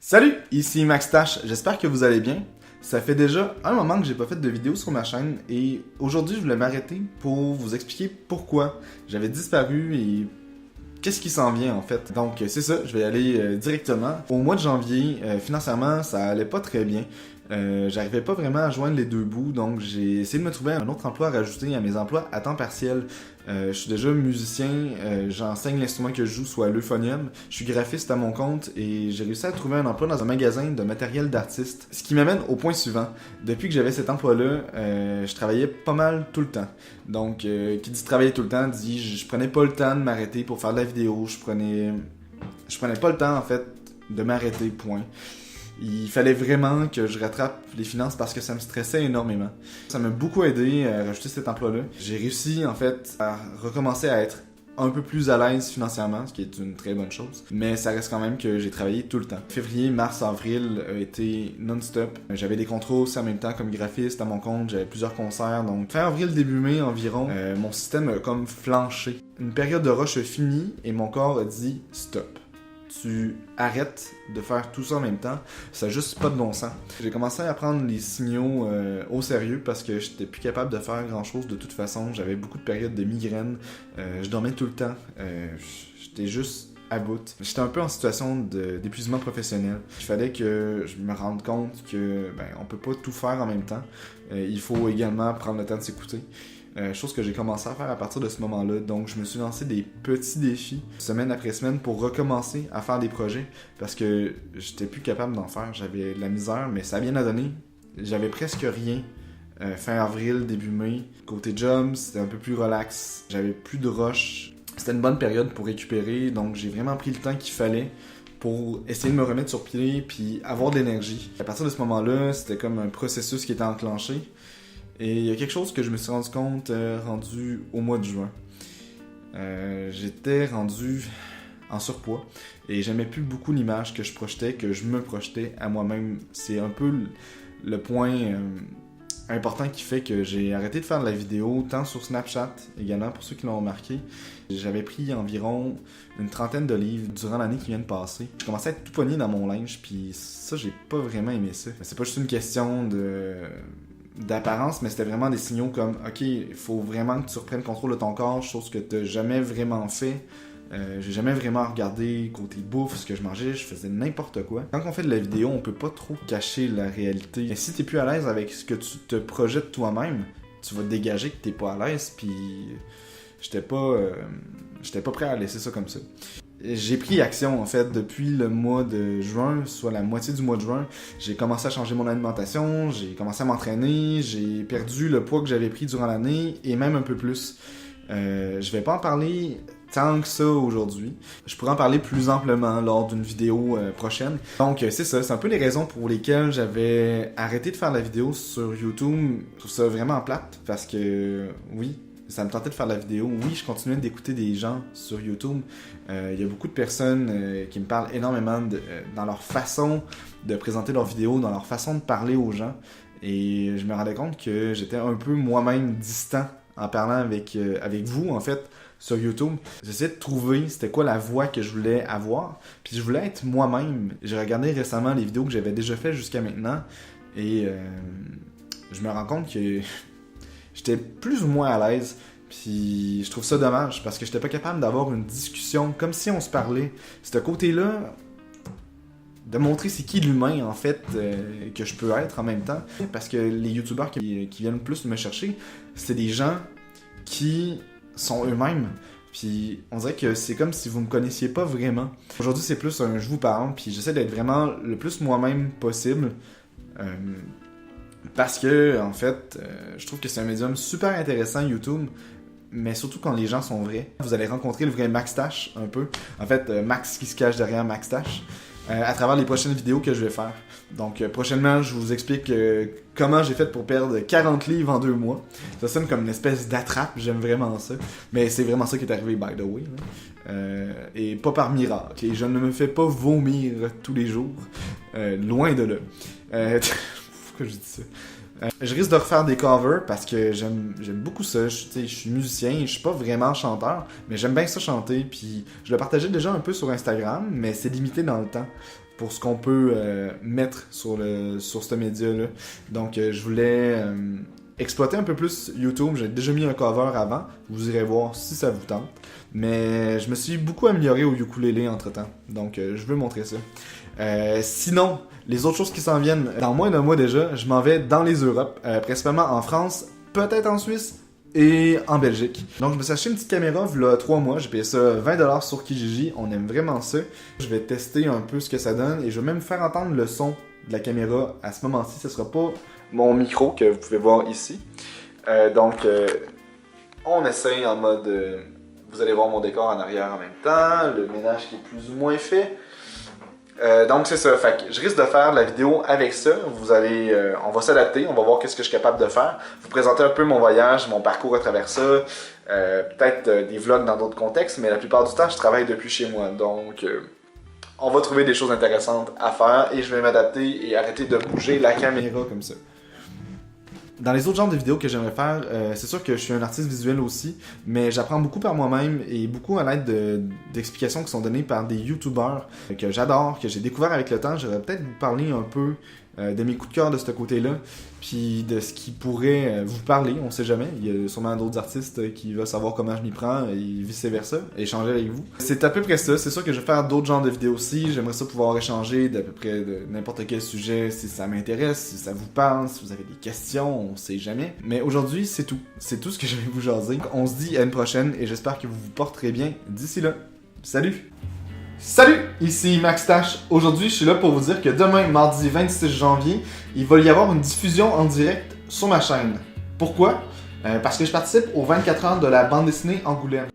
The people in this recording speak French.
Salut, ici Max Tash, j'espère que vous allez bien. Ça fait déjà un moment que j'ai pas fait de vidéo sur ma chaîne et aujourd'hui je voulais m'arrêter pour vous expliquer pourquoi j'avais disparu et qu'est-ce qui s'en vient en fait. Donc c'est ça, je vais y aller directement. Au mois de janvier, financièrement ça allait pas très bien. J'arrivais pas vraiment à joindre les deux bouts, donc j'ai essayé de me trouver un autre emploi à rajouter à mes emplois à temps partiel. Je suis déjà musicien, j'enseigne l'instrument que je joue, soit l'euphonium. Je suis graphiste à mon compte et j'ai réussi à trouver un emploi dans un magasin de matériel d'artiste. Ce qui m'amène au point suivant. Depuis que j'avais cet emploi-là, je travaillais pas mal tout le temps. Donc, qui dit travailler tout le temps, dit je prenais pas le temps de m'arrêter pour faire de la vidéo. Je prenais pas le temps en fait de m'arrêter, point. Il fallait vraiment que je rattrape les finances parce que ça me stressait énormément. Ça m'a beaucoup aidé à rajouter cet emploi-là. J'ai réussi en fait à recommencer à être un peu plus à l'aise financièrement, ce qui est une très bonne chose. Mais ça reste quand même que j'ai travaillé tout le temps. Février, mars, avril a été non-stop. J'avais des contrats aussi en même temps comme graphiste à mon compte, j'avais plusieurs concerts. Donc fin avril, début mai environ, mon système a comme flanché. Une période de rush a fini et mon corps a dit stop. Tu arrêtes de faire tout ça en même temps, ça n'a juste pas de bon sens. J'ai commencé à prendre les signaux au sérieux parce que j'étais plus capable de faire grand chose de toute façon. J'avais beaucoup de périodes de migraines, je dormais tout le temps, j'étais juste à bout. J'étais un peu en situation d'épuisement professionnel. Il fallait que je me rende compte que on peut pas tout faire en même temps. Il faut également prendre le temps de s'écouter. Chose que j'ai commencé à faire à partir de ce moment-là. Donc, je me suis lancé des petits défis, semaine après semaine, pour recommencer à faire des projets, parce que j'étais plus capable d'en faire. J'avais de la misère, mais ça a bien donné. J'avais presque rien. Fin avril, début mai. Côté job, c'était un peu plus relax. J'avais plus de rush. C'était une bonne période pour récupérer, donc j'ai vraiment pris le temps qu'il fallait pour essayer de me remettre sur pied puis avoir de l'énergie. À partir de ce moment-là, c'était comme un processus qui était enclenché. Et il y a quelque chose que je me suis rendu compte rendu au mois de juin. J'étais rendu en surpoids et j'aimais plus beaucoup l'image que je projetais, que je me projetais à moi-même. C'est un peu le point important qui fait que j'ai arrêté de faire de la vidéo, tant sur Snapchat également, pour ceux qui l'ont remarqué. J'avais pris environ une trentaine de livres durant l'année qui vient de passer. Je commençais à être tout pogné dans mon linge, puis ça, j'ai pas vraiment aimé ça. C'est pas juste une question d'apparence, mais c'était vraiment des signaux comme ok, il faut vraiment que tu reprennes le contrôle de ton corps, chose que t'as jamais vraiment fait. J'ai jamais vraiment regardé côté bouffe, ce que je mangeais, je faisais n'importe quoi. Quand on fait de la vidéo, on peut pas trop cacher la réalité. Et si t'es plus à l'aise avec ce que tu te projettes toi-même, tu vas te dégager que t'es pas à l'aise, puis j'étais pas prêt à laisser ça comme ça. J'ai pris action en fait depuis le mois de juin, soit la moitié du mois de juin. J'ai commencé à changer mon alimentation, j'ai commencé à m'entraîner, j'ai perdu le poids que j'avais pris durant l'année et même un peu plus. Je vais pas en parler tant que ça aujourd'hui. Je pourrais en parler plus amplement lors d'une vidéo prochaine. Donc c'est ça, c'est un peu les raisons pour lesquelles j'avais arrêté de faire la vidéo sur YouTube. Je trouve ça vraiment plate parce que oui, ça me tentait de faire de la vidéo. Oui, je continuais d'écouter des gens sur YouTube. Il y a beaucoup de personnes qui me parlent énormément dans leur façon de présenter leurs vidéos, dans leur façon de parler aux gens. Et je me rendais compte que j'étais un peu moi-même distant en parlant avec vous, en fait, sur YouTube. J'essayais de trouver c'était quoi la voix que je voulais avoir. Puis je voulais être moi-même. J'ai regardé récemment les vidéos que j'avais déjà faites jusqu'à maintenant. Et je me rends compte que j'étais plus ou moins à l'aise, puis je trouve ça dommage parce que j'étais pas capable d'avoir une discussion comme si on se parlait. Ce côté-là, de montrer c'est qui l'humain en fait que je peux être en même temps. Parce que les youtubeurs qui viennent plus me chercher, c'est des gens qui sont eux-mêmes. Puis on dirait que c'est comme si vous me connaissiez pas vraiment. Aujourd'hui c'est plus un je vous parle, puis j'essaie d'être vraiment le plus moi-même possible. Parce que, en fait, je trouve que c'est un médium super intéressant, YouTube, mais surtout quand les gens sont vrais. Vous allez rencontrer le vrai Max Tash, un peu. En fait, Max qui se cache derrière Max Tash, à travers les prochaines vidéos que je vais faire. Donc, prochainement, je vous explique comment j'ai fait pour perdre 40 livres en 2 mois. Ça sonne comme une espèce d'attrape, j'aime vraiment ça. Mais c'est vraiment ça qui est arrivé, by the way. Et pas par miracle. Et je ne me fais pas vomir tous les jours. Loin de là. Pourquoi je dis ça? Je risque de refaire des covers parce que j'aime beaucoup ça. Je suis musicien, je suis pas vraiment chanteur, mais j'aime bien ça chanter. Puis je le partageais déjà un peu sur Instagram, mais c'est limité dans le temps. pour ce qu'on peut mettre sur ce média-là. Donc, je voulais exploiter un peu plus YouTube. J'ai déjà mis un cover avant. Vous irez voir si ça vous tente. Mais je me suis beaucoup amélioré au ukulélé entre-temps. Donc, je veux montrer ça. Sinon, les autres choses qui s'en viennent, dans moins d'un mois déjà, je m'en vais dans les Europes, principalement en France, peut-être en Suisse et en Belgique. Donc, je me suis acheté une petite caméra, il y a 3 mois. J'ai payé ça 20$ sur Kijiji. On aime vraiment ça. Je vais tester un peu ce que ça donne et je vais même faire entendre le son de la caméra à ce moment-ci. Ce sera pas mon micro que vous pouvez voir ici. Donc, on essaye en mode... vous allez voir mon décor en arrière en même temps, le ménage qui est plus ou moins fait. Donc c'est ça, fait que je risque de faire la vidéo avec ça. On va s'adapter, on va voir qu'est-ce que je suis capable de faire. Vous présenter un peu mon voyage, mon parcours à travers ça. Peut-être des vlogs dans d'autres contextes, mais la plupart du temps je travaille depuis chez moi. Donc on va trouver des choses intéressantes à faire et je vais m'adapter et arrêter de bouger la caméra comme ça. Dans les autres genres de vidéos que j'aimerais faire, c'est sûr que je suis un artiste visuel aussi, mais j'apprends beaucoup par moi-même et beaucoup à l'aide d'explications qui sont données par des youtubeurs que j'adore, que j'ai découvert avec le temps. J'aurais peut-être vous parler un peu de mes coups de cœur de ce côté-là, puis de ce qui pourrait vous parler, on sait jamais. Il y a sûrement d'autres artistes qui veulent savoir comment je m'y prends et vice-versa, échanger avec vous. C'est à peu près ça, c'est sûr que je vais faire d'autres genres de vidéos aussi, j'aimerais ça pouvoir échanger d'à peu près de n'importe quel sujet si ça m'intéresse, si ça vous parle, si vous avez des questions, on sait jamais. Mais aujourd'hui, c'est tout ce que je vais vous jaser. On se dit à une prochaine et j'espère que vous vous porterez bien d'ici là. Salut! Salut, ici Max Tash. Aujourd'hui, je suis là pour vous dire que demain, mardi 26 janvier, il va y avoir une diffusion en direct sur ma chaîne. Pourquoi? Parce que je participe aux 24 heures de la bande dessinée Angoulême.